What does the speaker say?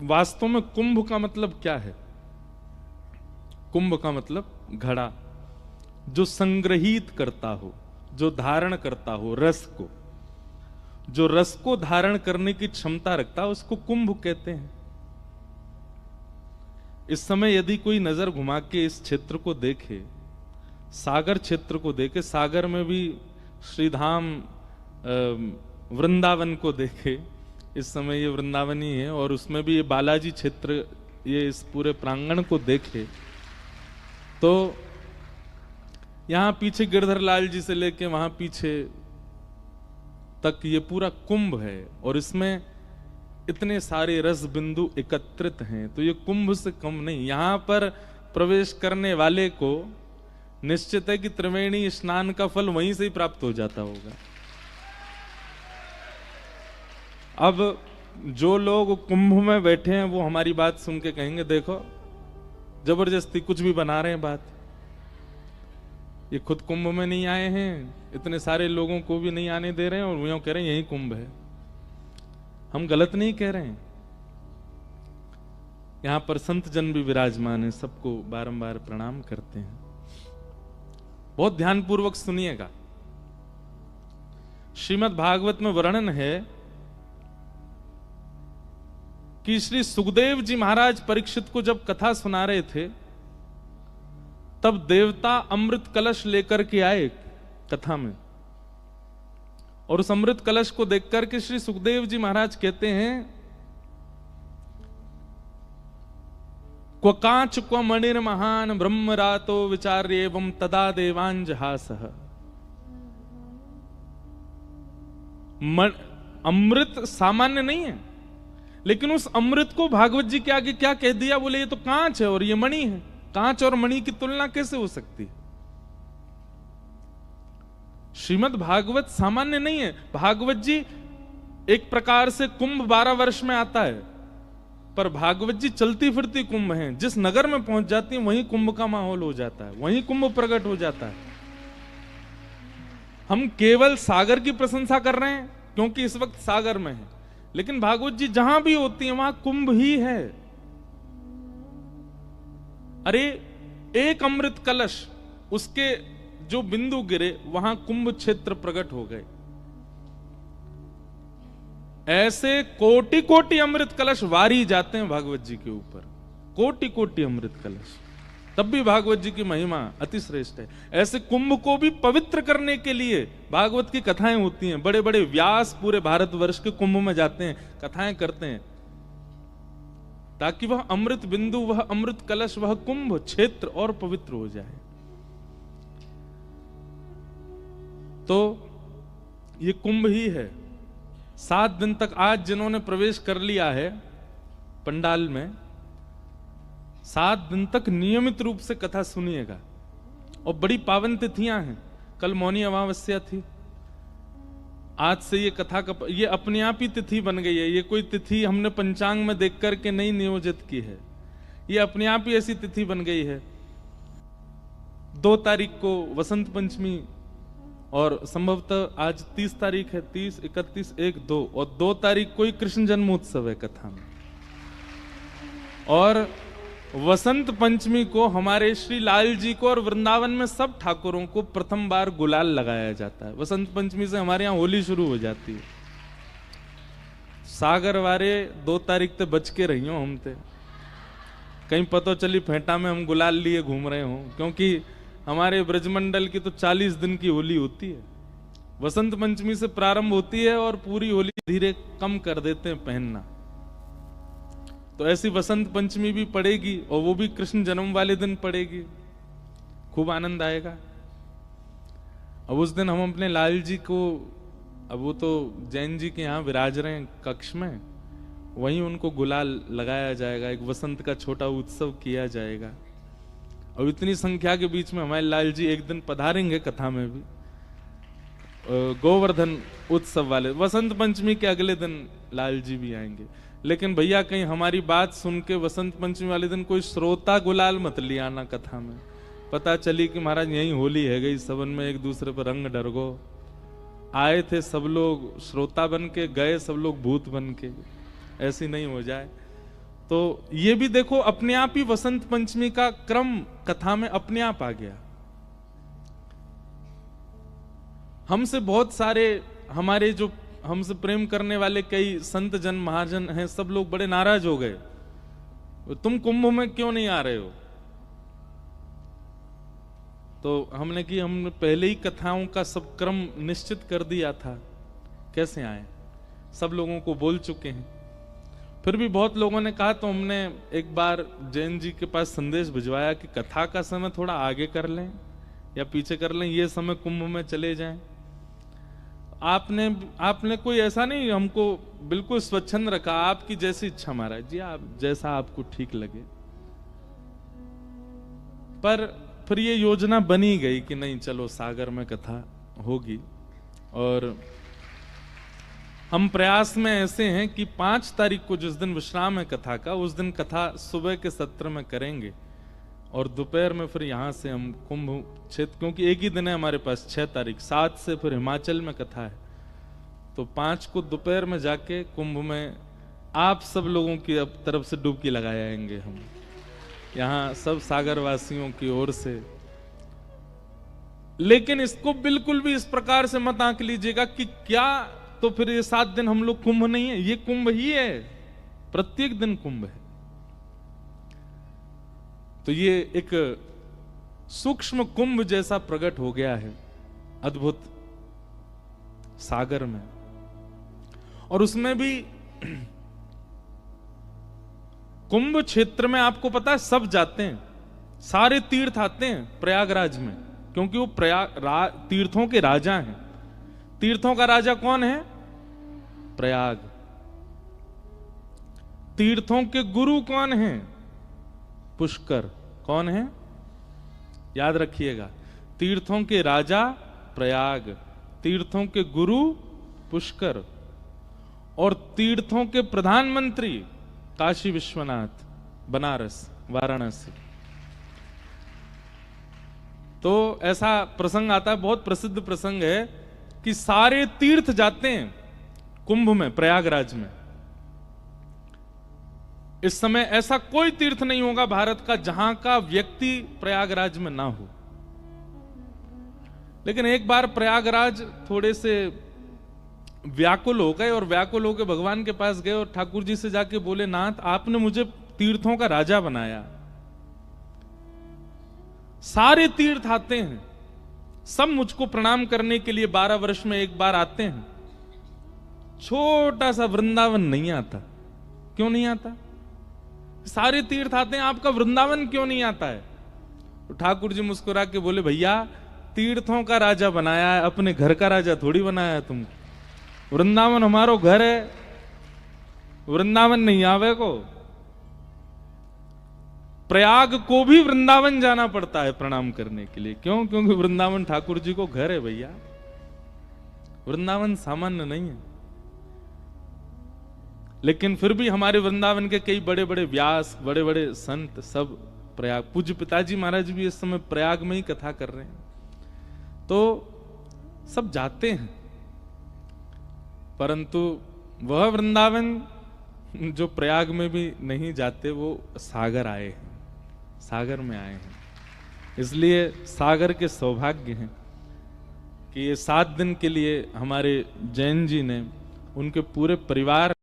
वास्तव में कुंभ का मतलब क्या है? कुंभ का मतलब घड़ा, जो संग्रहित करता हो, जो धारण करता हो रस को, जो रस को धारण करने की क्षमता रखता है, उसको कुंभ कहते हैं। इस समय यदि कोई नजर घुमा के इस क्षेत्र को देखे, सागर क्षेत्र को देखे, सागर में भी श्रीधाम वृंदावन को देखे, इस समय ये वृंदावन ही है, और उसमें भी ये बालाजी क्षेत्र, ये इस पूरे प्रांगण को देखे तो यहां पीछे गिरधरलाल जी से लेके वहां पीछे तक ये पूरा कुंभ है, और इसमें इतने सारे रस बिंदु एकत्रित हैं, तो ये कुंभ से कम नहीं। यहां पर प्रवेश करने वाले को निश्चित है कि त्रिवेणी स्नान का फल वहीं से ही प्राप्त हो जाता होगा। अब जो लोग कुंभ में बैठे हैं वो हमारी बात सुन के कहेंगे, देखो जबरदस्ती कुछ भी बना रहे हैं बात, ये खुद कुंभ में नहीं आए हैं, इतने सारे लोगों को भी नहीं आने दे रहे हैं, और यूं कह रहे हैं यही कुंभ है। हम गलत नहीं कह रहे हैं, यहां पर संत जन भी विराजमान है, सबको बारंबार प्रणाम करते हैं। बहुत ध्यानपूर्वक सुनिएगा। श्रीमद् भागवत में वर्णन है कि श्री सुखदेव जी महाराज परीक्षित को जब कथा सुना रहे थे, तब देवता अमृत कलश लेकर के आए कथा में, और उस अमृत कलश को देख करके श्री सुखदेव जी महाराज कहते हैं, क्व कांच क्व मणिर महान ब्रह्म रातो विचार्य एवं तदा देवांजहासः। अमृत सामान्य नहीं है, लेकिन उस अमृत को भागवत जी के आगे क्या कह दिया, बोले ये तो कांच है और ये मणि है। कांच और मणि की तुलना कैसे हो सकती है? श्रीमद् भागवत सामान्य नहीं है। भागवत जी एक प्रकार से कुंभ 12 वर्ष में आता है, पर भागवत जी चलती फिरती कुंभ हैं। जिस नगर में पहुंच जाती है वहीं कुंभ का माहौल हो जाता है, वहीं कुंभ प्रकट हो जाता है। हम केवल सागर की प्रशंसा कर रहे हैं क्योंकि इस वक्त सागर में है, लेकिन भागवत जी जहां भी होती है वहां कुंभ ही है। अरे एक अमृत कलश, उसके जो बिंदु गिरे वहां कुंभ क्षेत्र प्रकट हो गए। ऐसे कोटि कोटि अमृत कलश वारी जाते हैं भागवत जी के ऊपर, कोटि कोटि अमृत कलश, तब भी भागवत जी की महिमा अति श्रेष्ठ है। ऐसे कुंभ को भी पवित्र करने के लिए भागवत की कथाएं होती हैं। बड़े बड़े व्यास पूरे भारतवर्ष के कुंभ में जाते हैं, कथाएं करते हैं, ताकि वह अमृत बिंदु, वह अमृत कलश, वह कुंभ क्षेत्र और पवित्र हो जाए। तो ये कुंभ ही है। 7 दिन तक आज जिन्होंने प्रवेश कर लिया है पंडाल में, 7 दिन तक नियमित रूप से कथा सुनिएगा। और बड़ी पावन तिथियां हैं। कल मौनी अमावस्या थी, आज से ये कथा का ये अपने आप ही तिथि बन गई है। ये कोई तिथि हमने पंचांग में देख करके नहीं नियोजित की है, ये अपने आप ही ऐसी तिथि बन गई है। 2 तारीख को वसंत पंचमी, और संभवतः आज 30 तारीख है, 30, 31, 1, 2, और 2 तारीख को ही कृष्ण जन्मोत्सव है कथा में। और वसंत पंचमी को हमारे श्री लाल जी को और वृंदावन में सब ठाकुरों को प्रथम बार गुलाल लगाया जाता है। वसंत पंचमी से हमारे यहाँ होली शुरू हो जाती है। सागर वारे 2 तारीख तक बच के रही हो, हम थे कहीं पता चली फेंटा में हम गुलाल लिए घूम रहे हो, क्योंकि हमारे ब्रजमंडल की तो 40 दिन की होली होती है। वसंत पंचमी से प्रारंभ होती है और पूरी होली धीरे कम कर देते हैं पहनना। तो ऐसी वसंत पंचमी भी पड़ेगी, और वो भी कृष्ण जन्म वाले दिन पड़ेगी, खूब आनंद आएगा। अब उस दिन हम अपने लाल जी को, अब वो तो जैन जी के यहाँ विराज रहे हैं कक्ष में, वहीं उनको गुलाल लगाया जाएगा, एक वसंत का छोटा उत्सव किया जाएगा। और इतनी संख्या के बीच में हमारे लाल जी एक दिन पधारेंगे कथा में भी, गोवर्धन उत्सव वाले वसंत पंचमी के अगले दिन लाल जी भी आएंगे। लेकिन भैया कहीं हमारी बात सुन के वसंत पंचमी वाले दिन कोई श्रोता गुलाल मत ले आना कथा में। पता चली कि महाराज यही होली है गई, सबन में एक दूसरे पर रंग डरगो। आए थे सब लोग श्रोता बन के, गए सब लोग भूत बन के, ऐसी नहीं हो जाए। तो ये भी देखो अपने आप ही वसंत पंचमी का क्रम कथा में अपने आप आ गया। हमसे बहुत सारे हमारे जो हमसे प्रेम करने वाले कई संत जन महाजन हैं, सब लोग बड़े नाराज हो गए, तुम कुंभ में क्यों नहीं आ रहे हो। तो हमने कि हमने पहले ही कथाओं का सब क्रम निश्चित कर दिया था, कैसे आए, सब लोगों को बोल चुके हैं। फिर भी बहुत लोगों ने कहा, तो हमने एक बार जैन जी के पास संदेश भिजवाया कि कथा का समय थोड़ा आगे कर लें या पीछे कर लें, ये समय कुंभ में चले जाएं। आपने कोई ऐसा नहीं हमको बिल्कुल स्वच्छंद रखा, आपकी जैसी इच्छा महाराज जी, आप जैसा आपको ठीक लगे। पर फिर ये योजना बनी गई कि नहीं चलो सागर में कथा होगी। और हम प्रयास में ऐसे हैं कि 5 तारीख को जिस दिन विश्राम है कथा का, उस दिन कथा सुबह के सत्र में करेंगे और दोपहर में फिर यहां से हम कुंभ क्षेत्र, क्योंकि एक ही दिन है हमारे पास 6 तारीख, 7 से फिर हिमाचल में कथा है, तो 5 को दोपहर में जाके कुंभ में आप सब लोगों की तरफ से डुबकी लगाएंगे हम, यहां सब सागर वासियों की ओर से। लेकिन इसको बिल्कुल भी इस प्रकार से मत आंक लीजिएगा कि क्या तो फिर ये 7 दिन हम लोग कुंभ नहीं है, ये कुंभ ही है, प्रत्येक दिन कुंभ है। तो ये एक सूक्ष्म कुंभ जैसा प्रकट हो गया है अद्भुत सागर में। और उसमें भी कुंभ क्षेत्र में आपको पता है सब जाते हैं, सारे तीर्थ आते हैं प्रयागराज में, क्योंकि वो तीर्थों के राजा हैं। तीर्थों का राजा कौन है? प्रयाग। तीर्थों के गुरु कौन है? पुष्कर। कौन है? याद रखिएगा, तीर्थों के राजा प्रयाग, तीर्थों के गुरु पुष्कर, और तीर्थों के प्रधानमंत्री काशी विश्वनाथ, बनारस, वाराणसी। तो ऐसा प्रसंग आता है, बहुत प्रसिद्ध प्रसंग है कि सारे तीर्थ जाते हैं कुंभ में, प्रयागराज में। इस समय ऐसा कोई तीर्थ नहीं होगा भारत का जहां का व्यक्ति प्रयागराज में ना हो। लेकिन एक बार प्रयागराज थोड़े से व्याकुल हो गए, और व्याकुल होकर भगवान के पास गए और ठाकुर जी से जाके बोले, नाथ आपने मुझे तीर्थों का राजा बनाया, सारे तीर्थ आते हैं, सब मुझको प्रणाम करने के लिए 12 वर्ष में एक बार आते हैं, छोटा सा वृंदावन नहीं आता। क्यों नहीं आता? सारे तीर्थ आते हैं, आपका वृंदावन क्यों नहीं आता है? तो ठाकुर जी मुस्कुरा के बोले, भैया तीर्थों का राजा बनाया है, अपने घर का राजा थोड़ी बनाया है तुमको। वृंदावन हमारो घर है, वृंदावन नहीं आवे को। प्रयाग को भी वृंदावन जाना पड़ता है प्रणाम करने के लिए। क्यों? क्योंकि वृंदावन ठाकुर जी को घर है भैया, वृंदावन सामान्य नहीं है। लेकिन फिर भी हमारे वृंदावन के कई बड़े बड़े व्यास, बड़े बड़े संत सब प्रयाग, पूज्य पिताजी महाराज भी इस समय प्रयाग में ही कथा कर रहे हैं। तो सब जाते हैं, परंतु वह वृंदावन जो प्रयाग में भी नहीं जाते, वो सागर आए हैं, सागर में आए हैं। इसलिए सागर के सौभाग्य हैं कि ये 7 दिन के लिए हमारे जैन जी ने, उनके पूरे परिवार